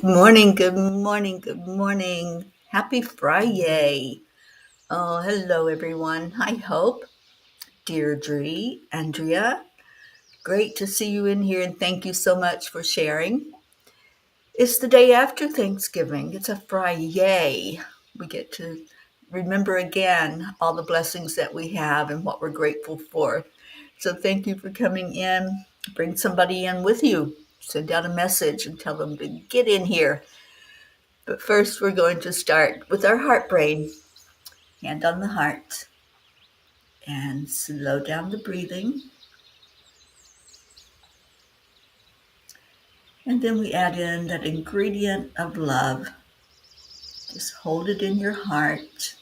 Good morning, good morning, good morning. Happy Friday. Oh, hello, everyone. I hope. Deirdre, Andrea, great to see you in here, and thank you so much for sharing. It's the day after Thanksgiving. It's a Friday. We get to remember again all the blessings that we have and what we're grateful for. So thank you for coming in. Bring somebody in with you. Send out a message and tell them to get in here. But first, we're going to start with our heart brain. Hand on the heart. And slow down the breathing. And then we add in that ingredient of love. Just hold it in your heart.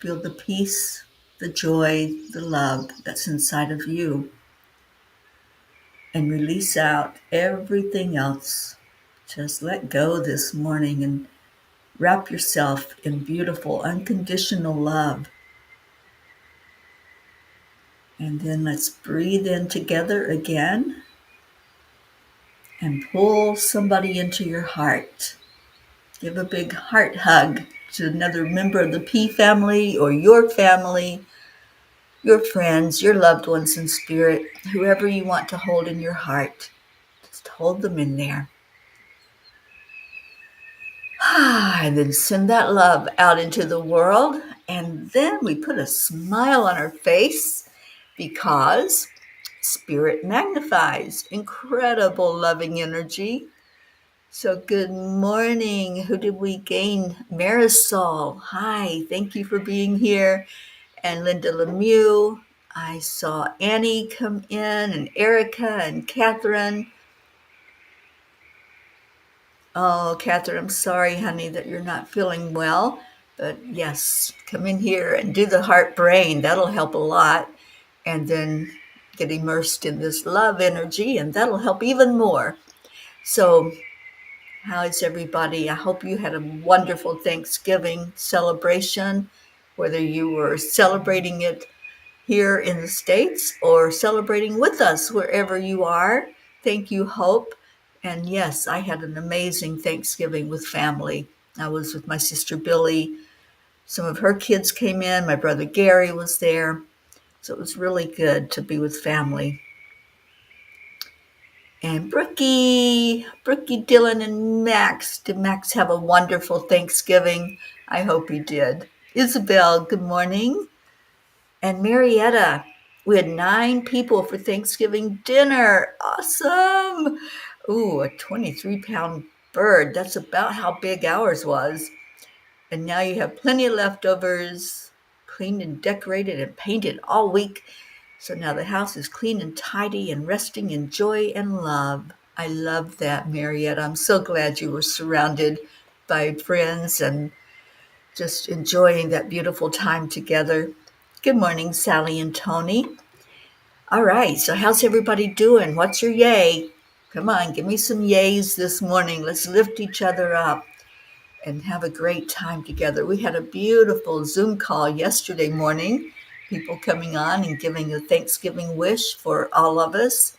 Feel the peace, the joy, the love that's inside of you. And release out everything else. Just let go this morning and wrap yourself in beautiful, unconditional love. And then let's breathe in together again and pull somebody into your heart. Give a big heart hug to another member of the P family or your family, your friends, your loved ones in spirit, whoever you want to hold in your heart. Just hold them in there. And then send that love out into the world. And then we put a smile on our face because spirit magnifies. Incredible loving energy. So good morning. Who did we gain? Marisol. Hi, thank you for being here. And Linda Lemieux. I saw Annie come in and Erica and Catherine. Oh, Catherine, I'm sorry, honey, that you're not feeling well. But yes, come in here and do the heart brain. That'll help a lot. And then get immersed in this love energy, and that'll help even more. So how is everybody? I hope you had a wonderful Thanksgiving celebration, whether you were celebrating it here in the States or celebrating with us wherever you are. Thank you, Hope. And yes, I had an amazing Thanksgiving with family. I was with my sister Billy. Some of her kids came in. My brother Gary was there. So it was really good to be with family. And Brookie, Dylan, and Max. Did Max have a wonderful Thanksgiving? I hope he did. Isabel, good morning. And Marietta, we had 9 people for Thanksgiving dinner. Awesome. Ooh, a 23-pound bird. That's about how big ours was. And now you have plenty of leftovers, cleaned and decorated and painted all week. So now the house is clean and tidy and resting in joy and love. I love that, Mariette. I'm so glad you were surrounded by friends and just enjoying that beautiful time together. Good morning, Sally and Tony. All right, so how's everybody doing? What's your yay? Come on, give me some yays this morning. Let's lift each other up and have a great time together. We had a beautiful Zoom call yesterday morning, people coming on and giving a Thanksgiving wish for all of us.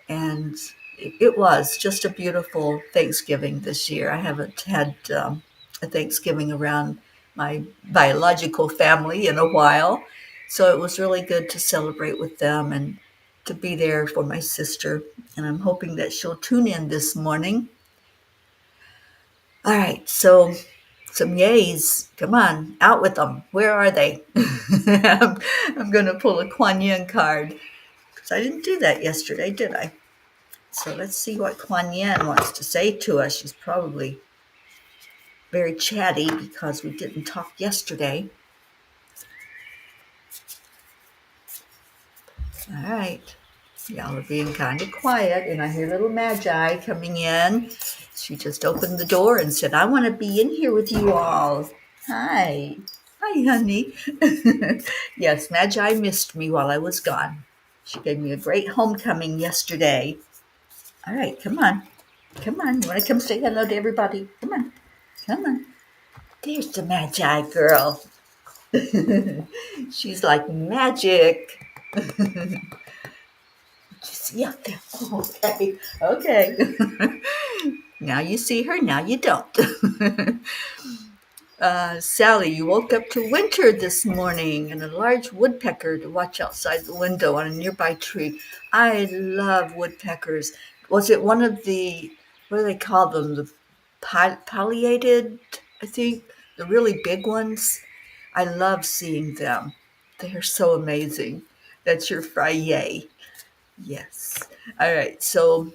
And it was just a beautiful Thanksgiving this year. I haven't had a Thanksgiving around my biological family in a while. So it was really good to celebrate with them and to be there for my sister. And I'm hoping that she'll tune in this morning. All right, so some yays. Come on, out with them. Where are they? I'm going to pull a Kuan Yin card because I didn't do that yesterday, did I? So let's see what Kuan Yin wants to say to us. She's probably very chatty because we didn't talk yesterday. All right. Y'all are being kind of quiet, and I hear little Magi coming in. She just opened the door and said, I want to be in here with you all. Hi. Hi, honey. Yes, Magi missed me while I was gone. She gave me a great homecoming yesterday. All right, come on. Come on. You want to come say hello to everybody? Come on. Come on. There's the Magi girl. She's like magic. You see out there? Oh, okay. Okay. Now you see her, now you don't. Sally, you woke up to winter this morning and a large woodpecker to watch outside the window on a nearby tree. I love woodpeckers. Was it one of the, what do they call them? The palliated, I think, the really big ones? I love seeing them. They're so amazing. That's your Friday. Yes. All right. So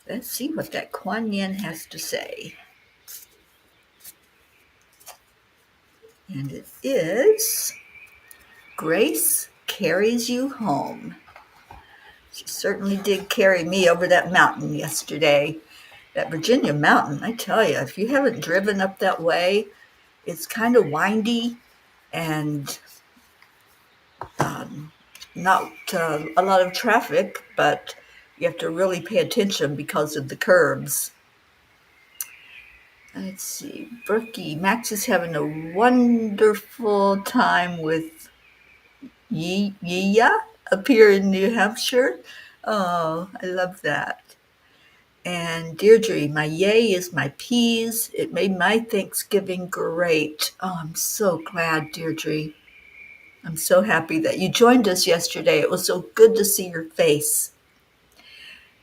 let's see what that Kuan Yin has to say. And it is Grace carries you home. She certainly did carry me over that mountain yesterday. That Virginia mountain, I tell you, if you haven't driven up that way, it's kind of windy and um, not a lot of traffic, but you have to really pay attention because of the curbs. Let's see, Brookie, Max is having a wonderful time with Yiya up here in New Hampshire. Oh, I love that. And Deirdre, my yay is my peas. It made my Thanksgiving great. Oh, I'm so glad, Deirdre. I'm so happy that you joined us yesterday. It was so good to see your face.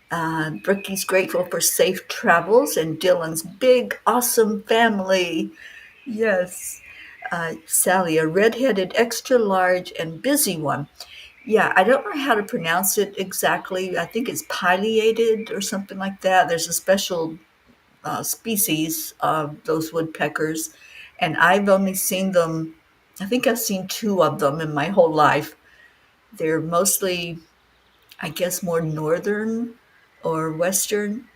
Brookie's grateful for safe travels and Dylan's big, awesome family. Yes. Sally, a redheaded, extra large, and busy one. Yeah, I don't know how to pronounce it exactly. I think it's pileated or something like that. There's a special species of those woodpeckers, and I've only seen them, I think I've seen two of them in my whole life. They're mostly, I guess, more northern or western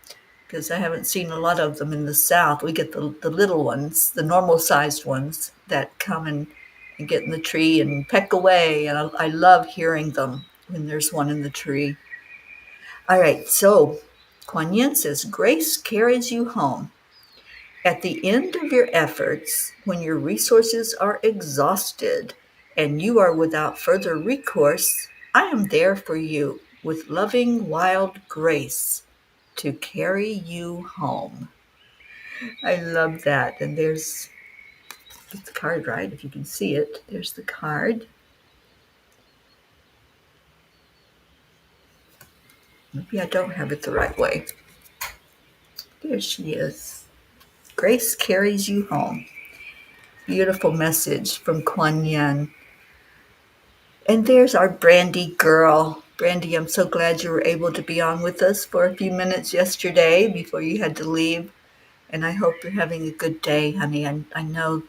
because I haven't seen a lot of them in the south. We get the little ones, the normal sized ones that come and get in the tree and peck away. And I love hearing them when there's one in the tree. All right, so Kuan Yin says, Grace carries you home. At the end of your efforts, when your resources are exhausted and you are without further recourse, I am there for you with loving wild grace to carry you home. I love that. And there's the card, right? If you can see it, there's the card. Maybe I don't have it the right way. There she is. Grace carries you home. Beautiful message from Kuan Yin. And there's our Brandy girl. Brandy, I'm so glad you were able to be on with us for a few minutes yesterday before you had to leave. And I hope you're having a good day, honey. I know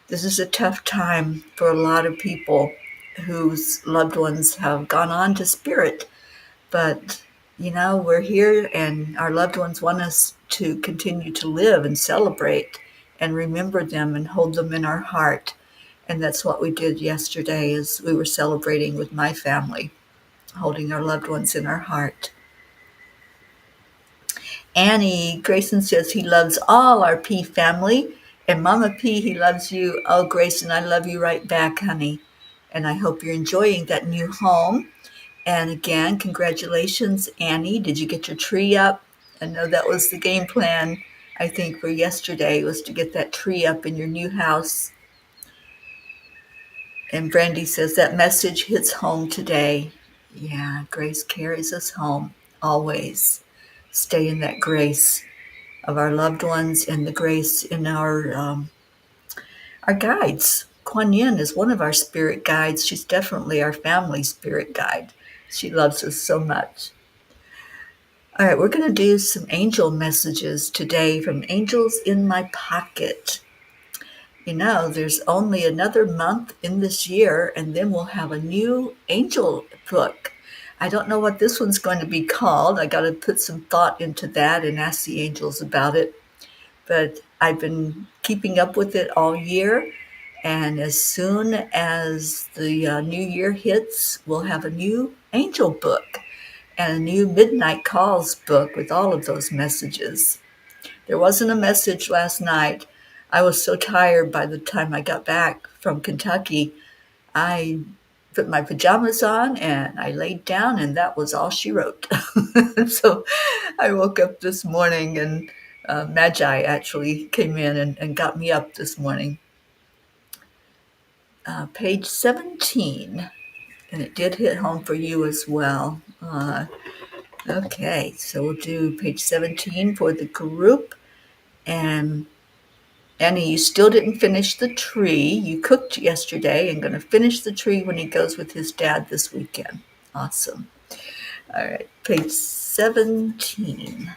this is a tough time for a lot of people whose loved ones have gone on to spirit. But, we're here and our loved ones want us to continue to live and celebrate and remember them and hold them in our heart. And that's what we did yesterday is we were celebrating with my family, holding our loved ones in our heart. Annie Grayson says he loves all our P family. And Mama P, he loves you. Oh, Grayson, I love you right back, honey. And I hope you're enjoying that new home. And again, congratulations, Annie. Did you get your tree up? I know that was the game plan, I think, for yesterday was to get that tree up in your new house. And Brandy says that message hits home today. Yeah, grace carries us home always. Stay in that grace of our loved ones and the grace in our guides. Kuan Yin is one of our spirit guides. She's definitely our family spirit guide. She loves us so much. All right, we're going to do some angel messages today from Angels in My Pocket. There's only another month in this year, and then we'll have a new angel book. I don't know what this one's going to be called. I got to put some thought into that and ask the angels about it. But I've been keeping up with it all year. And as soon as the new year hits, we'll have a new angel book and a new Midnight Calls book with all of those messages. There wasn't a message last night. I was so tired by the time I got back from Kentucky. I put my pajamas on and I laid down and that was all she wrote. So I woke up this morning and Magi actually came in and got me up this morning. Page 17, and it did hit home for you as well. Okay, so we'll do page 17 for the group. And Annie, you still didn't finish the tree. You cooked yesterday and going to finish the tree when he goes with his dad this weekend. Awesome. All right, page 17.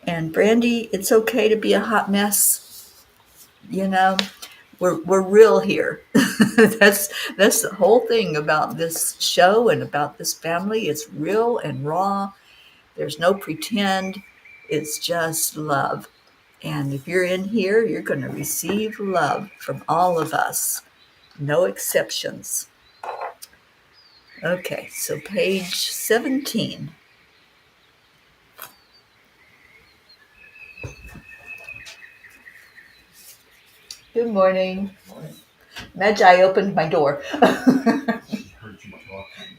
And Brandy, it's okay to be a hot mess. You know, we're real here. that's the whole thing about this show and about this family. It's real and raw. There's no pretend. It's just love. And if you're in here, you're going to receive love from all of us. No exceptions. Okay, so page 17. Good morning. Magi opened my door.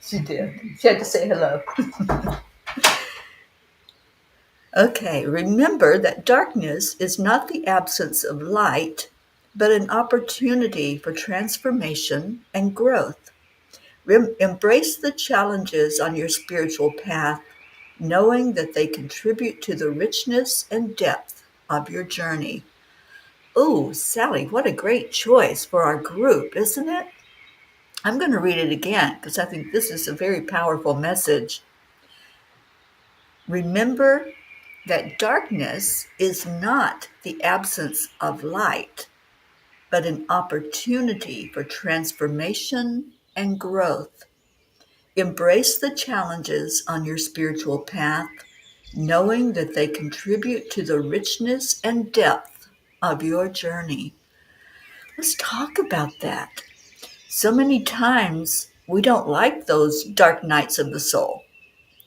She did. She had to say hello. Okay, remember that darkness is not the absence of light, but an opportunity for transformation and growth. Embrace the challenges on your spiritual path, knowing that they contribute to the richness and depth of your journey. Oh, Sally, what a great choice for our group, isn't it? I'm going to read it again because I think this is a very powerful message. Remember that darkness is not the absence of light, but an opportunity for transformation and growth. Embrace the challenges on your spiritual path, knowing that they contribute to the richness and depth of your journey. Let's talk about that. So many times we don't like those dark nights of the soul.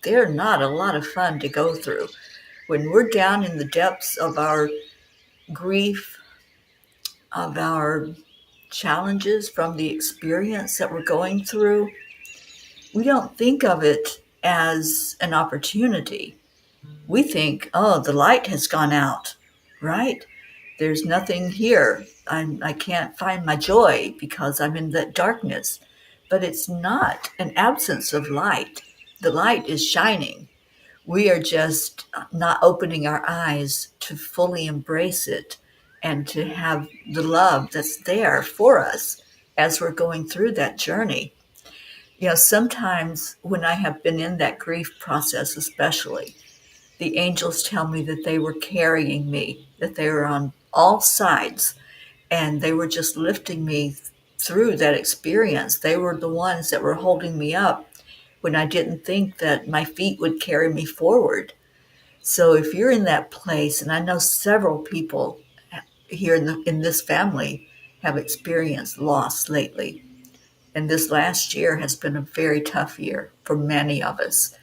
They're not a lot of fun to go through. When we're down in the depths of our grief, of our challenges from the experience that we're going through, we don't think of it as an opportunity. We think, oh, the light has gone out, right? There's nothing here. I can't find my joy because I'm in that darkness. But it's not an absence of light. The light is shining. We are just not opening our eyes to fully embrace it and to have the love that's there for us as we're going through that journey. You know, sometimes when I have been in that grief process, especially, the angels tell me that they were carrying me, that they were on all sides, and they were just lifting me through that experience. They were the ones that were holding me up when I didn't think that my feet would carry me forward. So if you're in that place, and I know several people here in this family have experienced loss lately, and this last year has been a very tough year for many of us,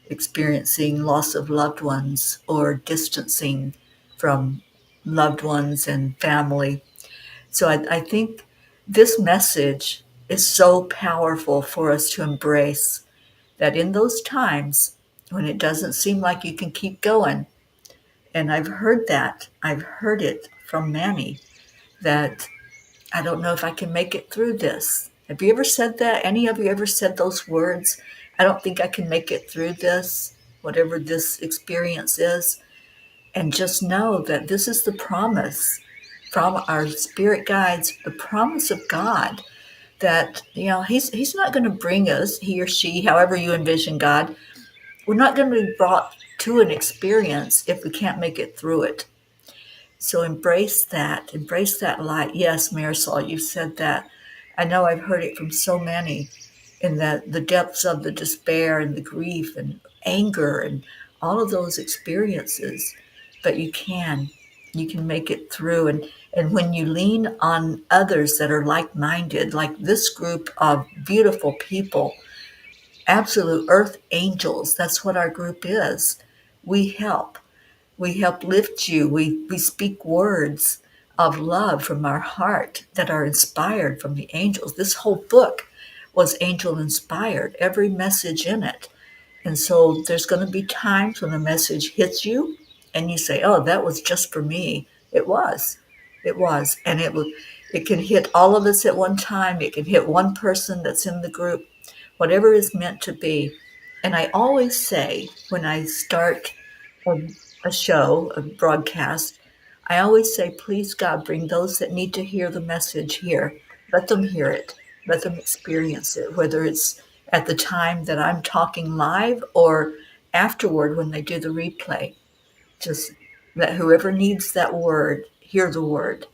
experiencing loss of loved ones or distancing from loved ones and family. So I think this message is so powerful for us to embrace, that in those times when it doesn't seem like you can keep going, and I've heard it from many, that I don't know if I can make it through this. Have you ever said that? Any of you ever said those words? I don't think I can make it through this, whatever this experience is. And just know that this is the promise from our spirit guides, the promise of God that, you know, he's not going to bring us, he or she, however you envision God, we're not going to be brought to an experience if we can't make it through it. So embrace that light. Yes, Marisol, you said that. I know I've heard it from so many, in that the depths of the despair and the grief and anger and all of those experiences. But you can make it through. And when you lean on others that are like-minded, like this group of beautiful people, absolute earth angels, that's what our group is. We help. We help lift you. We speak words of love from our heart that are inspired from the angels. This whole book was angel inspired, every message in it. And so there's going to be times when a message hits you and you say, oh, that was just for me. It was. It was. And it can hit all of us at one time. It can hit one person that's in the group, whatever is meant to be. And I always say when I start a, a show, a broadcast, I always say, please, God, bring those that need to hear the message here. Let them hear it. Let them experience it, whether it's at the time that I'm talking live or afterward when they do the replay. Just let whoever needs that word hear the word.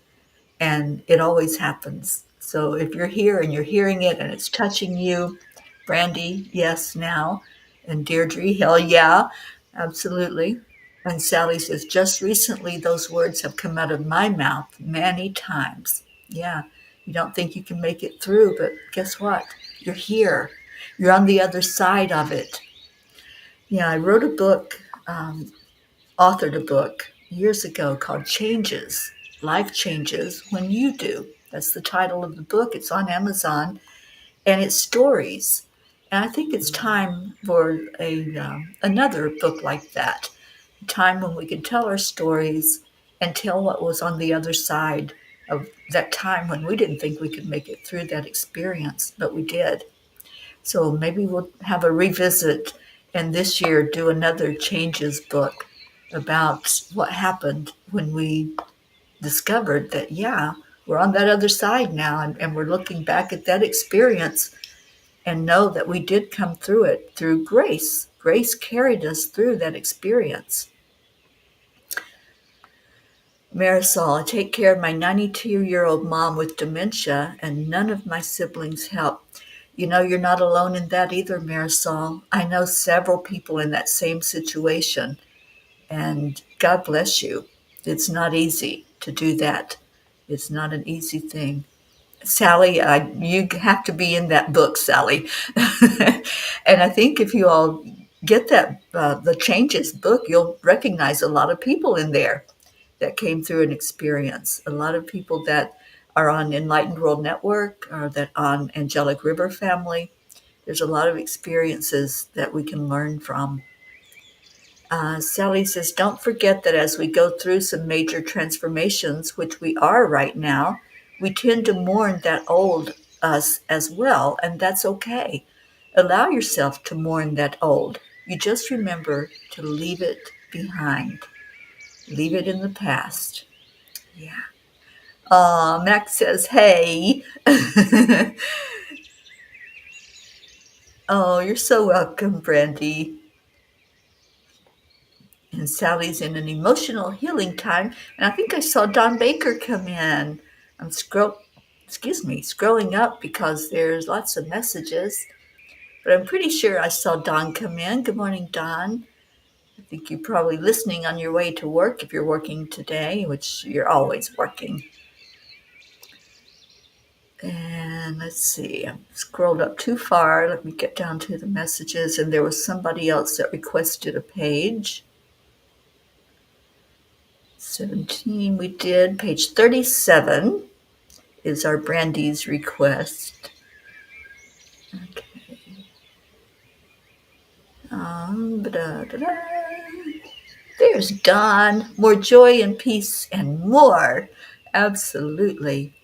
And it always happens. So if you're here and you're hearing it and it's touching you, Brandy, yes, now. And Deirdre, hell yeah, absolutely. And Sally says, just recently those words have come out of my mouth many times. Yeah, you don't think you can make it through, but guess what? You're here. You're on the other side of it. Yeah, I wrote a book, authored a book years ago called Changes. Life Changes When You Do. That's the title of the book. It's on Amazon, and it's stories. And I think it's time for another book like that. A time when we can tell our stories and tell what was on the other side of that time when we didn't think we could make it through that experience, but we did. So maybe we'll have a revisit and this year do another Changes book about what happened when we discovered that, yeah, we're on that other side now and we're looking back at that experience and know that we did come through it through grace. Grace carried us through that experience. Marisol, I take care of my 92-year-old mom with dementia, and none of my siblings help. You know, you're not alone in that either, Marisol. I know several people in that same situation, and God bless you. It's not easy to do that. It's not an easy thing. Sally, you have to be in that book, Sally. And I think if you all get that, the Changes book, you'll recognize a lot of people in there that came through an experience. A lot of people that are on Enlightened World Network or that on Angelic River Family. There's a lot of experiences that we can learn from. Sally says, don't forget that as we go through some major transformations, which we are right now, we tend to mourn that old us as well, and that's okay. Allow yourself to mourn that old. You just remember to leave it behind. Leave it in the past. Yeah. Max says, hey. Oh, you're so welcome, Brandy. And Sally's in an emotional healing time. And I think I saw Don Baker come in. I'm scrolling up because there's lots of messages. But I'm pretty sure I saw Don come in. Good morning, Don. I think you're probably listening on your way to work if you're working today, which you're always working. And let's see, I scrolled up too far. Let me get down to the messages. And there was somebody else that requested a page. 17 we did. Page 37 is our Brandy's request. Okay. There's Don. More joy and peace and more. Absolutely.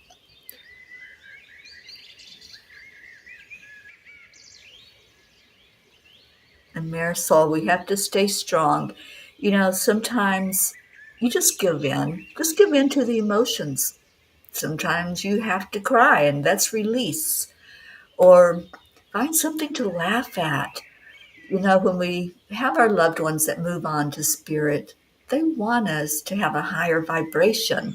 And Marisol, we have to stay strong. You know, sometimes you just give in. Just give in to the emotions. Sometimes you have to cry, and that's release. Or find something to laugh at. You know, when we have our loved ones that move on to spirit, they want us to have a higher vibration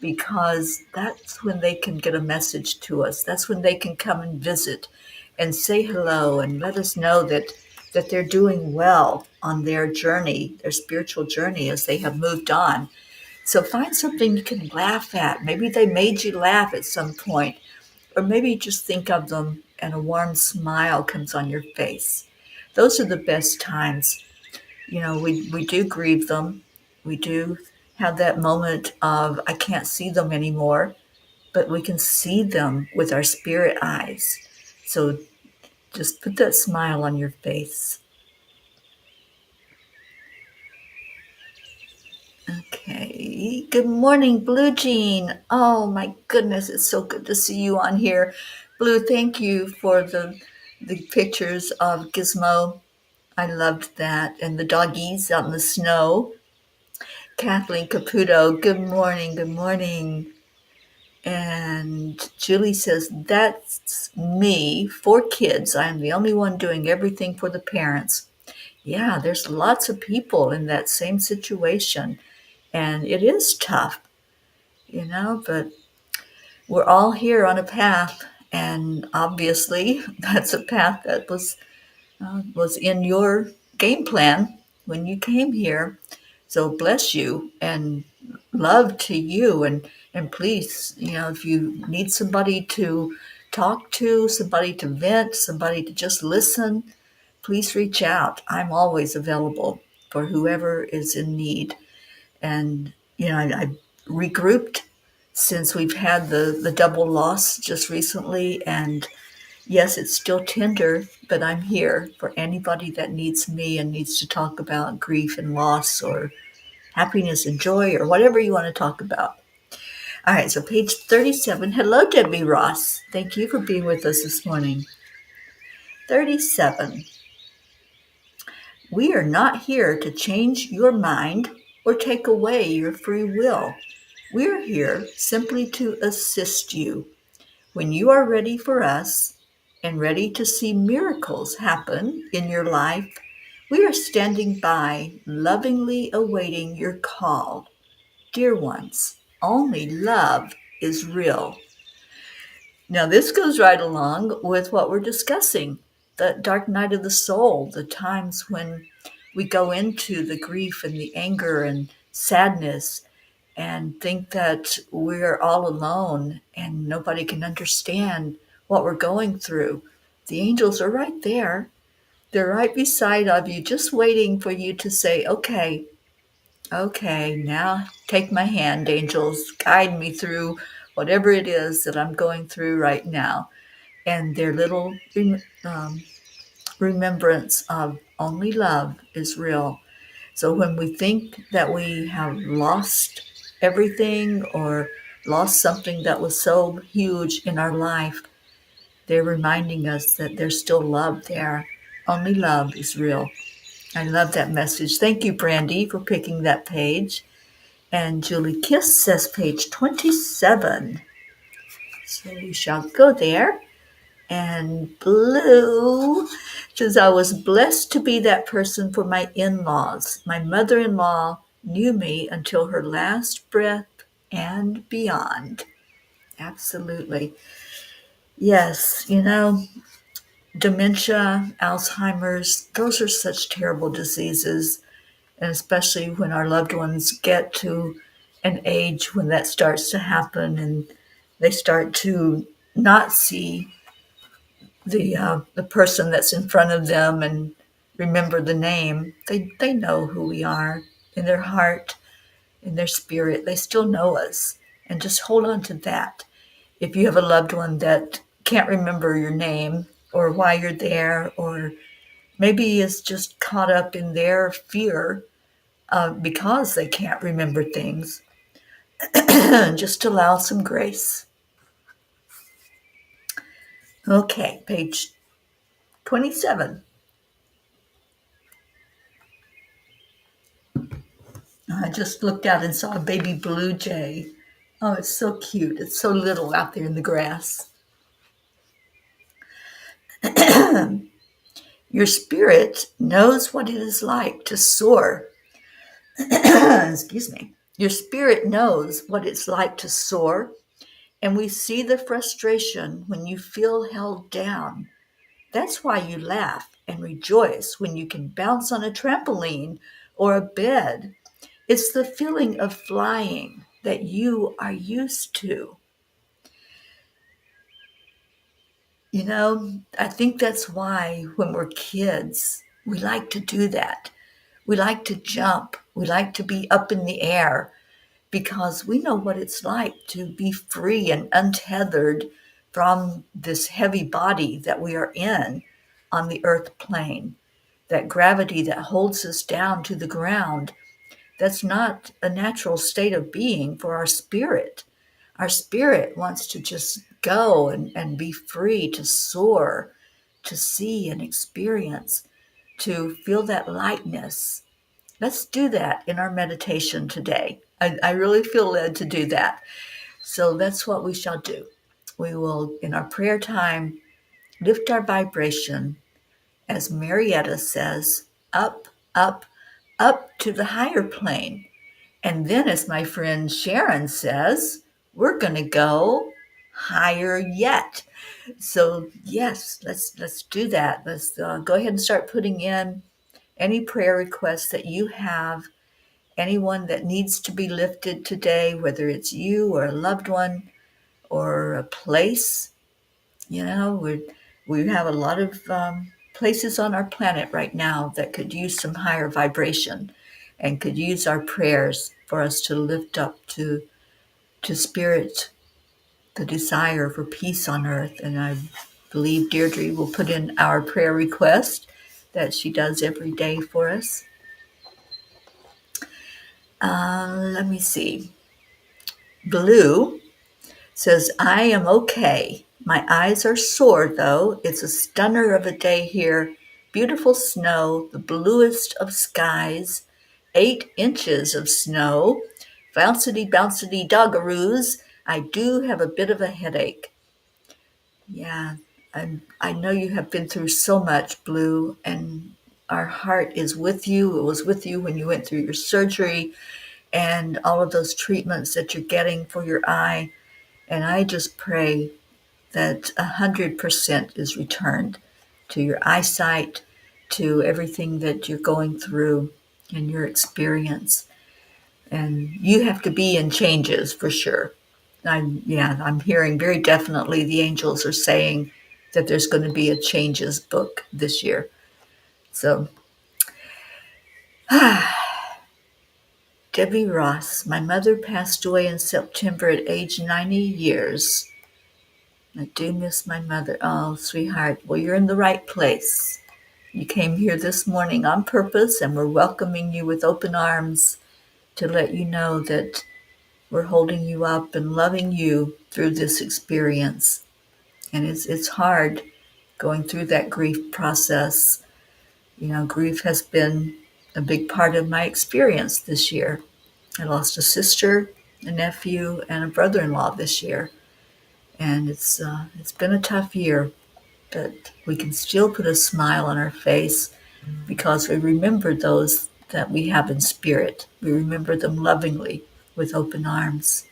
because that's when they can get a message to us. That's when they can come and visit and say hello and let us know that they're doing well on their journey, their spiritual journey as they have moved on. So find something you can laugh at. Maybe they made you laugh at some point, or maybe just think of them and a warm smile comes on your face. Those are the best times. You know, we do grieve them. We do have that moment of, I can't see them anymore, but we can see them with our spirit eyes. So just put that smile on your face. Blue. Good morning, Blue Jean. Oh my goodness, it's so good to see you on here. Blue, thank you for the pictures of Gizmo. I loved that. And the doggies out in the snow. Kathleen Caputo, good morning, good morning. And Julie says, that's me, 4 kids. I'm the only one doing everything for the parents. Yeah, there's lots of people in that same situation. And it is tough, but we're all here on a path. And obviously, that's a path that was in your game plan when you came here. So bless you and love to you. And please, if you need somebody to talk to, somebody to vent, somebody to just listen, please reach out. I'm always available for whoever is in need. And, I regrouped since we've had the double loss just recently. And yes, it's still tender, but I'm here for anybody that needs me and needs to talk about grief and loss or happiness and joy or whatever you want to talk about. All right, so page 37. Hello, Debbie Ross. Thank you for being with us this morning. 37. We are not here to change your mind or take away your free will. We're here simply to assist you. When you are ready for us and ready to see miracles happen in your life, we are standing by, lovingly awaiting your call. Dear ones, only love is real. Now, this goes right along with what we're discussing, the dark night of the soul, the times when we go into the grief and the anger and sadness and think that we're all alone and nobody can understand what we're going through. The angels are right there. They're right beside of you, just waiting for you to say, okay, now take my hand, angels, guide me through whatever it is that I'm going through right now. And their little remembrance of only love is real. So when we think that we have lost everything or lost something that was so huge in our life, they're reminding us that there's still love there. Only love is real. I love that message. Thank you, Brandy, for picking that page. And Julie Kiss says page 27. So we shall go there. And Blue says, I was blessed to be that person for my in-laws. My mother-in-law knew me until her last breath and beyond. Absolutely. Yes, dementia, Alzheimer's, those are such terrible diseases. And especially when our loved ones get to an age when that starts to happen and they start to not see the person that's in front of them and remember the name. They know who we are in their heart, in their spirit. They still know us. And just hold on to that. If you have a loved one that can't remember your name or why you're there, or maybe is just caught up in their fear because they can't remember things, just allow some grace. Okay, page 27. I just looked out and saw a baby blue jay. Oh, it's so cute. It's so little out there in the grass. Your spirit knows what it is like to soar. Excuse me. Your spirit knows what it's like to soar, and we see the frustration when you feel held down. That's why you laugh and rejoice when you can bounce on a trampoline or a bed. It's the feeling of flying that you are used to. I think that's why when we're kids, we like to do that. We like to jump. We like to be up in the air because we know what it's like to be free and untethered from this heavy body that we are in on the earth plane, that gravity that holds us down to the ground. That's not a natural state of being for our spirit. Our spirit wants to just go and be free to soar, to see and experience, to feel that lightness. Let's do that in our meditation today. I really feel led to do that. So that's what we shall do. We will, in our prayer time, lift our vibration, as Marietta says, up, up, up to the higher plane. And then, as my friend Sharon says, we're going to go higher yet. So yes, let's do that. Let's go ahead and start putting in any prayer requests that you have, anyone that needs to be lifted today, whether it's you or a loved one or a place. You know, we have a lot of places on our planet right now that could use some higher vibration and could use our prayers for us to lift up to spirit the desire for peace on earth. And I believe Deirdre will put in our prayer request that she does every day for us. Let me see. Blue says, I am okay. My eyes are sore, though. It's a stunner of a day here. Beautiful snow, the bluest of skies, 8 inches of snow. Bouncity, bouncity doggaroos. I do have a bit of a headache. Yeah, I know you have been through so much, Blue, and our heart is with you. It was with you when you went through your surgery and all of those treatments that you're getting for your eye. And I just pray that 100% is returned to your eyesight, to everything that you're going through in your experience. And you have to be in changes for sure. I'm hearing very definitely the angels are saying that there's going to be a changes book this year. So, Debbie Ross, my mother passed away in September at age 90 years. I do miss my mother. Oh, sweetheart, well, you're in the right place. You came here this morning on purpose, and we're welcoming you with open arms to let you know that we're holding you up and loving you through this experience. And it's hard going through that grief process. You know, grief has been a big part of my experience this year. I lost a sister, a nephew, and a brother-in-law this year. And it's been a tough year, but we can still put a smile on our face because we remember those that we have in spirit. We remember them lovingly with open arms.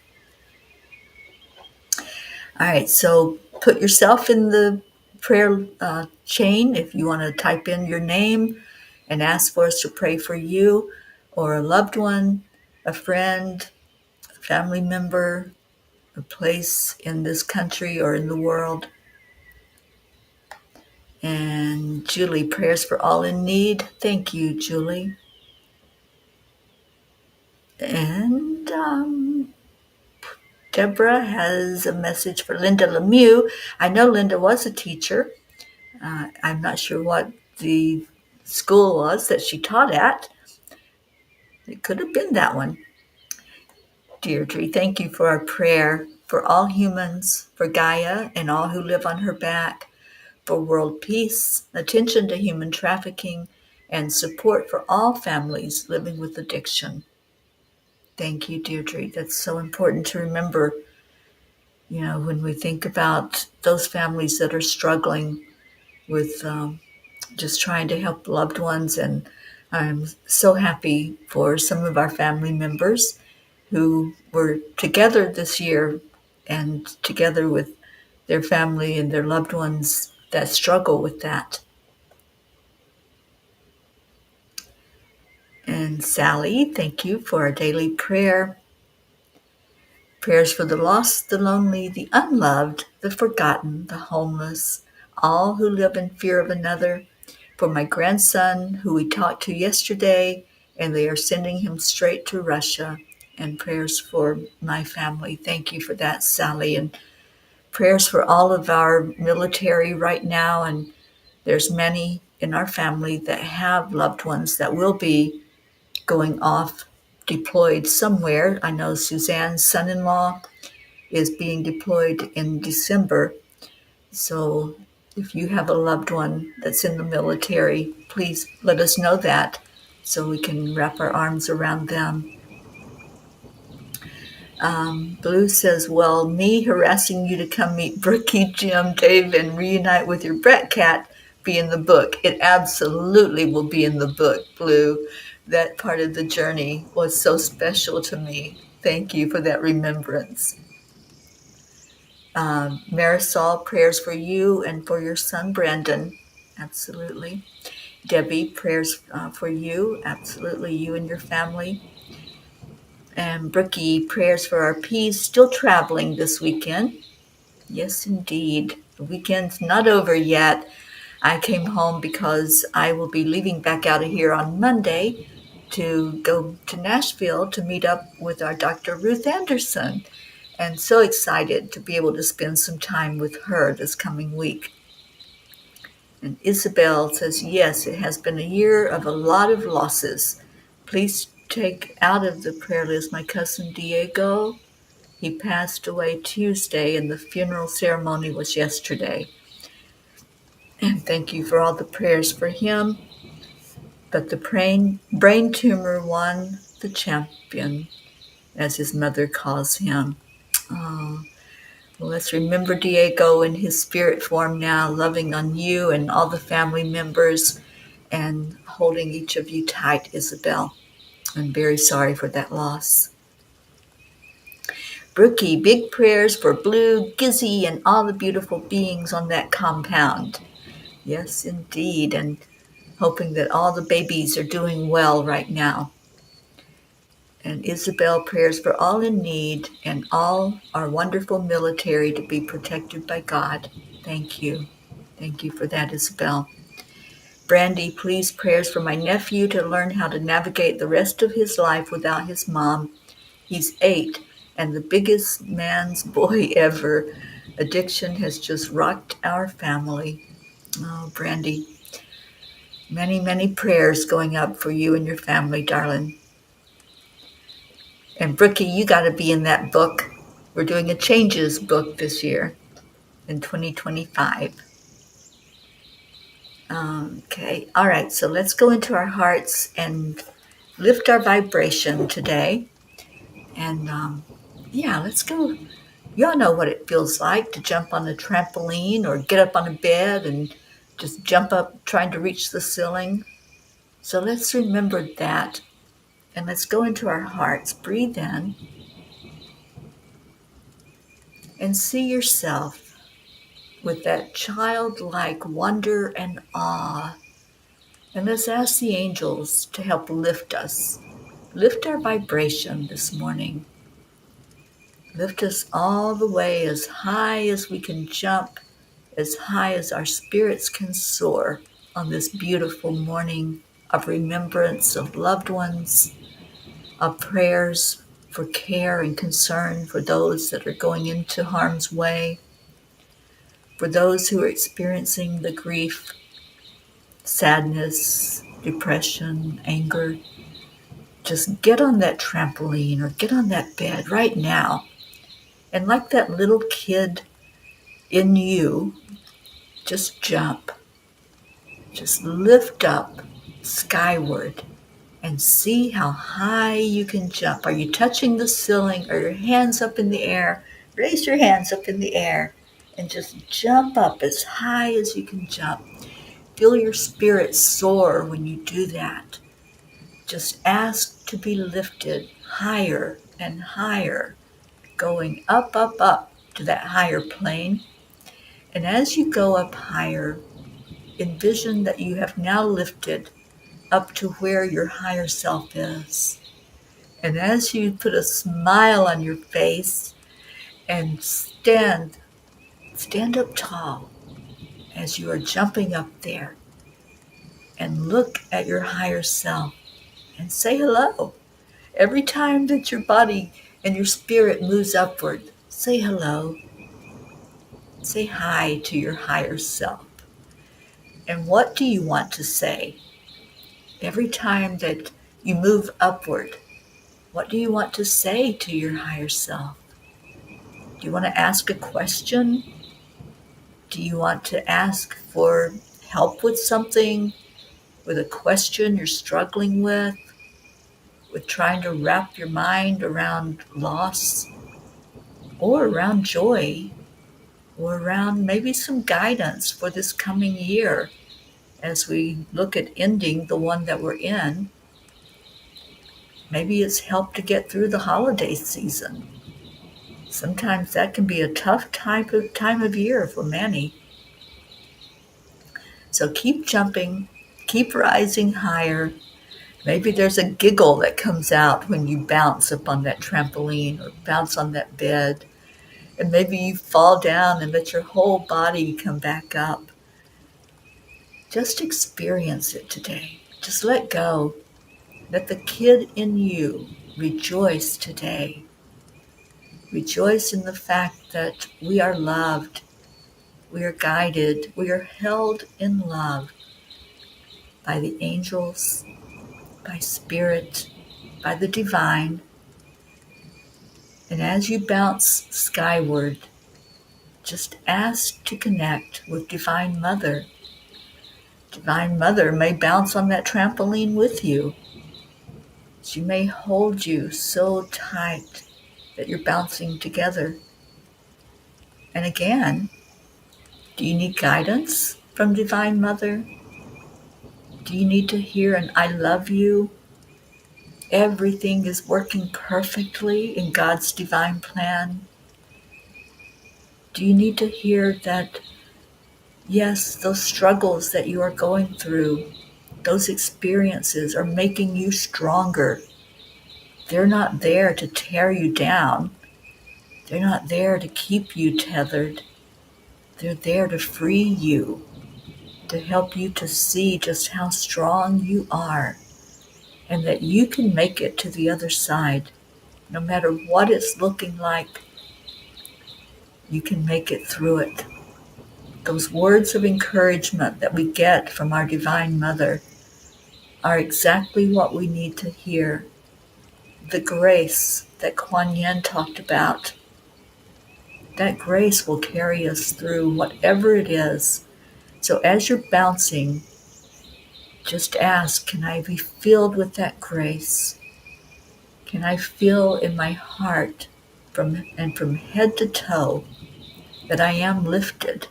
All right, so put yourself in the prayer chain if you want to type in your name and ask for us to pray for you or a loved one, a friend, a family member, a place in this country or in the world. And Julie, prayers for all in need. Thank you, Julie. And Deborah has a message for Linda Lemieux. I know Linda was a teacher. I'm not sure what the school was that she taught at. It could have been that one. Deirdre, thank you for our prayer for all humans, for Gaia and all who live on her back, for world peace, attention to human trafficking, and support for all families living with addiction. Thank you, Deirdre. That's so important to remember, you know, when we think about those families that are struggling with just trying to help loved ones. And I'm so happy for some of our family members who were together this year and together with their family and their loved ones that struggle with that. And Sally, thank you for our daily prayer. Prayers for the lost, the lonely, the unloved, the forgotten, the homeless, all who live in fear of another. For my grandson, who we talked to yesterday, and they are sending him straight to Russia. And prayers for my family. Thank you for that, Sally. And prayers for all of our military right now. And there's many in our family that have loved ones that will be going off deployed somewhere. I know Suzanne's son-in-law is being deployed in December. So if you have a loved one that's in the military, please let us know that so we can wrap our arms around them. Blue says, well, me harassing you to come meet Brookie, Jim, Dave, and reunite with your Brat Cat be in the book. It absolutely will be in the book, Blue. That part of the journey was so special to me. Thank you for that remembrance. Marisol, prayers for you and for your son, Brandon. Absolutely. Debbie, prayers for you. Absolutely, you and your family. And Brookie, prayers for our peas, still traveling this weekend. Yes, indeed. The weekend's not over yet. I came home because I will be leaving back out of here on Monday to go to Nashville to meet up with our Dr. Ruth Anderson. And so excited to be able to spend some time with her this coming week. And Isabel says, yes, it has been a year of a lot of losses. Please take out of the prayer list my cousin Diego. He passed away Tuesday and the funeral ceremony was yesterday. And thank you for all the prayers for him. But the brain tumor won the champion, as his mother calls him. Oh, well, let's remember Diego in his spirit form now, loving on you and all the family members and holding each of you tight, Isabel. I'm very sorry for that loss. Brookie, big prayers for Blue, Gizzy, and all the beautiful beings on that compound. Yes, indeed, and hoping that all the babies are doing well right now. And Isabel, prayers for all in need and all our wonderful military to be protected by God. Thank you. Thank you for that, Isabel. Brandy, please prayers for my nephew to learn how to navigate the rest of his life without his mom. He's 8 and the biggest man's boy ever. Addiction has just rocked our family. Oh, Brandy, many, many prayers going up for you and your family, darling. And Brookie, you got to be in that book. We're doing a changes book this year in 2025. Okay, all right, so let's go into our hearts and lift our vibration today. And let's go. Y'all know what it feels like to jump on a trampoline or get up on a bed and just jump up trying to reach the ceiling. So let's remember that. And let's go into our hearts. Breathe in. And see yourself with that childlike wonder and awe. And let's ask the angels to help lift us. Lift our vibration this morning. Lift us all the way as high as we can jump, as high as our spirits can soar on this beautiful morning of remembrance of loved ones, of prayers for care and concern for those that are going into harm's way, for those who are experiencing the grief, sadness, depression, anger. Just get on that trampoline or get on that bed right now. And like that little kid in you, just jump. Just lift up skyward and see how high you can jump. Are you touching the ceiling? Are your hands up in the air? Raise your hands up in the air and just jump up as high as you can jump. Feel your spirit soar when you do that. Just ask to be lifted higher and higher, going up, up, up to that higher plane. And as you go up higher, envision that you have now lifted up to where your higher self is. And as you put a smile on your face and stand up tall as you are jumping up there and look at your higher self and say hello. Every time that your body and your spirit moves upward, say hello. Say hi to your higher self. And what do you want to say? Every time that you move upward, What do you want to say to your higher self? Do you want to ask a question? Do you want to ask for help with something, with a question you're struggling with trying to wrap your mind around loss or around joy or around maybe some guidance for this coming year as we look at ending the one that we're in? Maybe it's help to get through the holiday season. Sometimes that can be a tough time of year for many. So keep jumping, keep rising higher. Maybe there's a giggle that comes out when you bounce up on that trampoline or bounce on that bed. And maybe you fall down and let your whole body come back up. Just experience it today. Just let go. Let the kid in you rejoice today. Rejoice in the fact that we are loved, we are guided, we are held in love by the angels, by spirit, by the divine. And as you bounce skyward, just ask to connect with Divine Mother. Divine Mother may bounce on that trampoline with you. She may hold you so tight that you're bouncing together. And again, do you need guidance from Divine Mother? Do you need to hear an I love you? Everything is working perfectly in God's divine plan. Do you need to hear that, yes, those struggles that you are going through, those experiences are making you stronger. They're not there to tear you down. They're not there to keep you tethered. They're there to free you, to help you to see just how strong you are and that you can make it to the other side. No matter what it's looking like, you can make it through it. Those words of encouragement that we get from our Divine Mother are exactly what we need to hear. The grace that Kuan Yin talked about, that grace will carry us through whatever it is. So as you're bouncing, just ask, can I be filled with that grace? Can I feel in my heart from head to toe that I am lifted,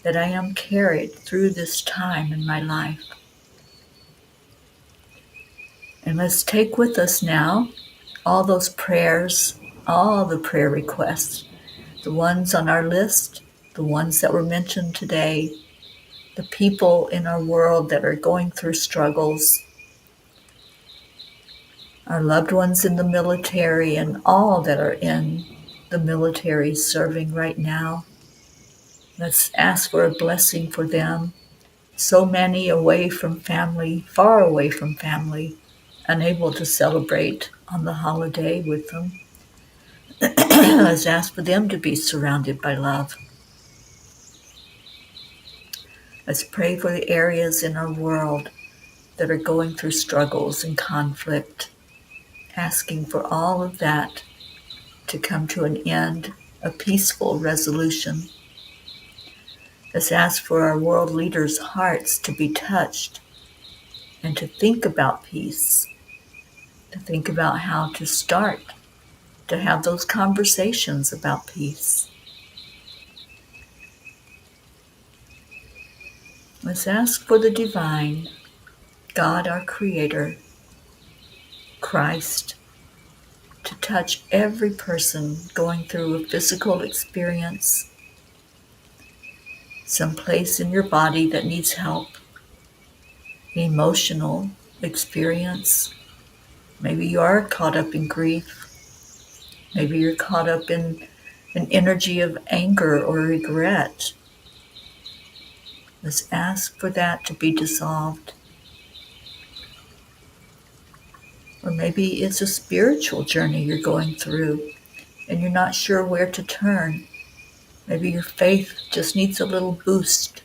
that I am carried through this time in my life? And let's take with us now all those prayers, all the prayer requests, the ones on our list, the ones that were mentioned today, the people in our world that are going through struggles, our loved ones in the military and all that are in the military serving right now. Let's ask for a blessing for them. So many away from family, far away from family, unable to celebrate on the holiday with them. Let's ask for them to be surrounded by love. Let's pray for the areas in our world that are going through struggles and conflict, asking for all of that to come to an end, a peaceful resolution. Let's ask for our world leaders' hearts to be touched and to think about peace, to think about how to start to have those conversations about peace. Let's ask for the divine, God our Creator, Christ, to touch every person going through a physical experience, some place in your body that needs help, an emotional experience. Maybe you are caught up in grief. Maybe you're caught up in an energy of anger or regret. Let's ask for that to be dissolved. Or maybe it's a spiritual journey you're going through and you're not sure where to turn. Maybe your faith just needs a little boost.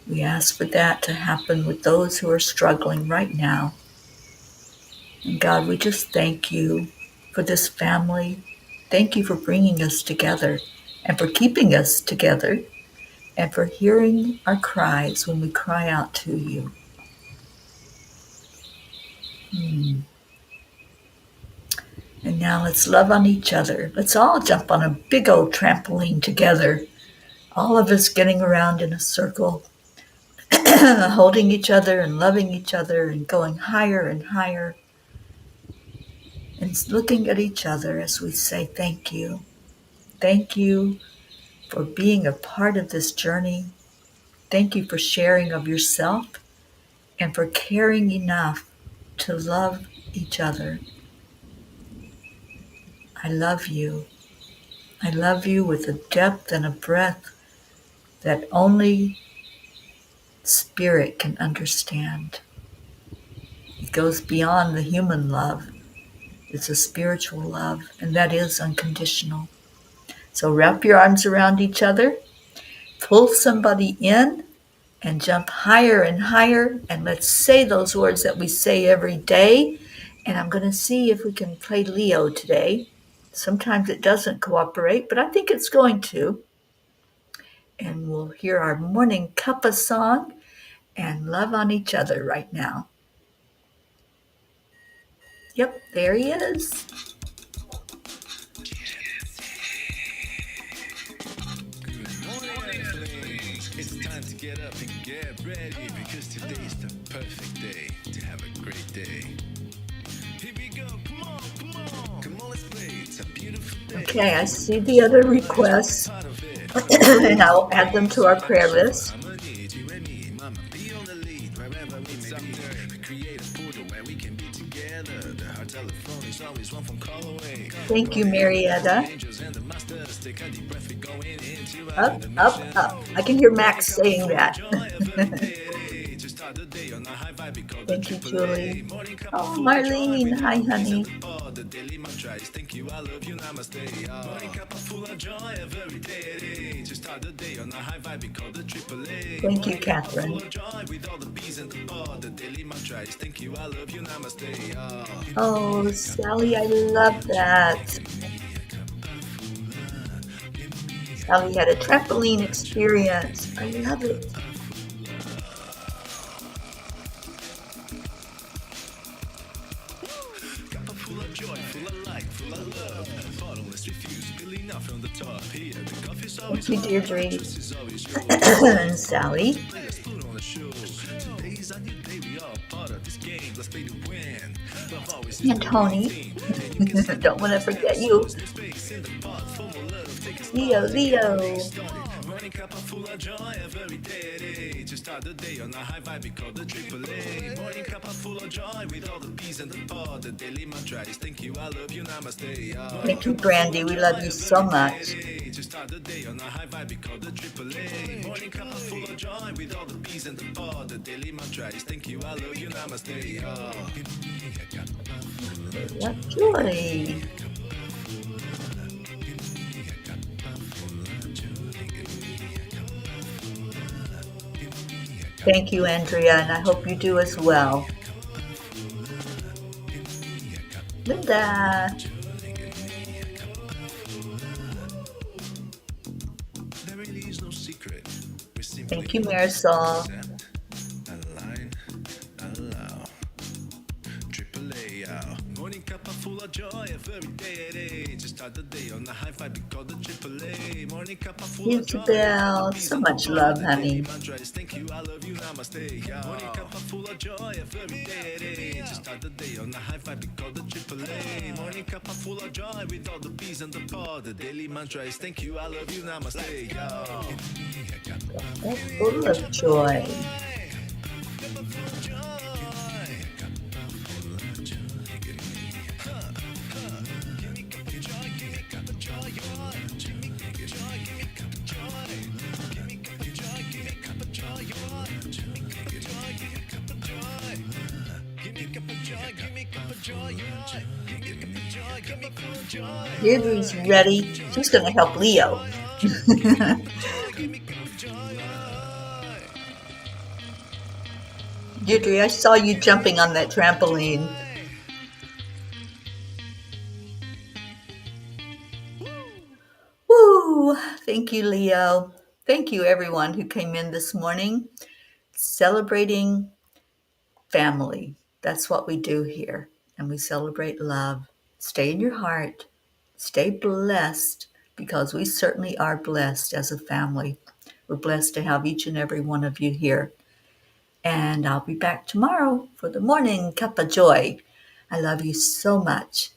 We ask for that to happen with those who are struggling right now. And God, we just thank you for this family. Thank you for bringing us together and for keeping us together and for hearing our cries when we cry out to you. Hmm. And now let's love on each other. Let's all jump on a big old trampoline together. All of us getting around in a circle, holding each other and loving each other and going higher and higher and looking at each other as we say thank you. Thank you for being a part of this journey. Thank you for sharing of yourself and for caring enough to love each other. I love you. I love you with a depth and a breadth that only spirit can understand. It goes beyond the human love. It's a spiritual love, and that is unconditional. So wrap your arms around each other, pull somebody in, and jump higher and higher. And let's say those words that we say every day. And I'm going to see if we can play Leo today. Sometimes it doesn't cooperate, but I think it's going to. And we'll hear our morning cuppa song and love on each other right now. Yep, there he is. It's time to get up and get ready because today is the perfect day to have a great day. Here we go, come on, come on. Come on, let's play. It's a beautiful day. Okay, I see the other requests, and I'll add them to our prayer list. Thank you, Marietta. Up, up, up. I can hear Max saying that. Thank you, Julie. Oh, Marlene. Hi, honey. Thank you, Catherine. Oh, Sally, I love that. Sally had a trampoline experience. I love it. Thank you, Deirdre. And Sally. And Tony. Don't want to forget you. Leo, Leo. Morning cup full of joy every day. To start the day on a high vibe, we call the AAA. Morning cup full of joy with all the peas and the pod. The daily mantra is thank you, I love you, namaste. Thank you, Brandy. We love you so much. To start the day on a high vibe, we call the AAA. Morning cup full of joy with all the peas and the pod. The daily mantra is thank you, I love you, namaste. What joy. Thank you, Andrea, and I hope you do as well. Linda. Thank you, Marisol. Morning cup full of joy every day. Just start the day on the high five because the AAA. Morning cup full of joy. Isabel, so much love, honey. Thank you, I love you, namaste. Morning cup full of joy every day. Just start the day on the high five because the AAA. Morning cup full of joy with all the peas and the pod. The daily mantra is thank you, I love you, namaste. Full of joy. Deirdre's ready. She's going to help Leo. Deirdre, I saw you jumping on that trampoline. Thank you, Leo. Thank you, everyone who came in this morning celebrating family. That's what we do here. And we celebrate love. Stay in your heart. Stay blessed because we certainly are blessed as a family. We're blessed to have each and every one of you here. And I'll be back tomorrow for the morning Cuppa Joy. I love you so much.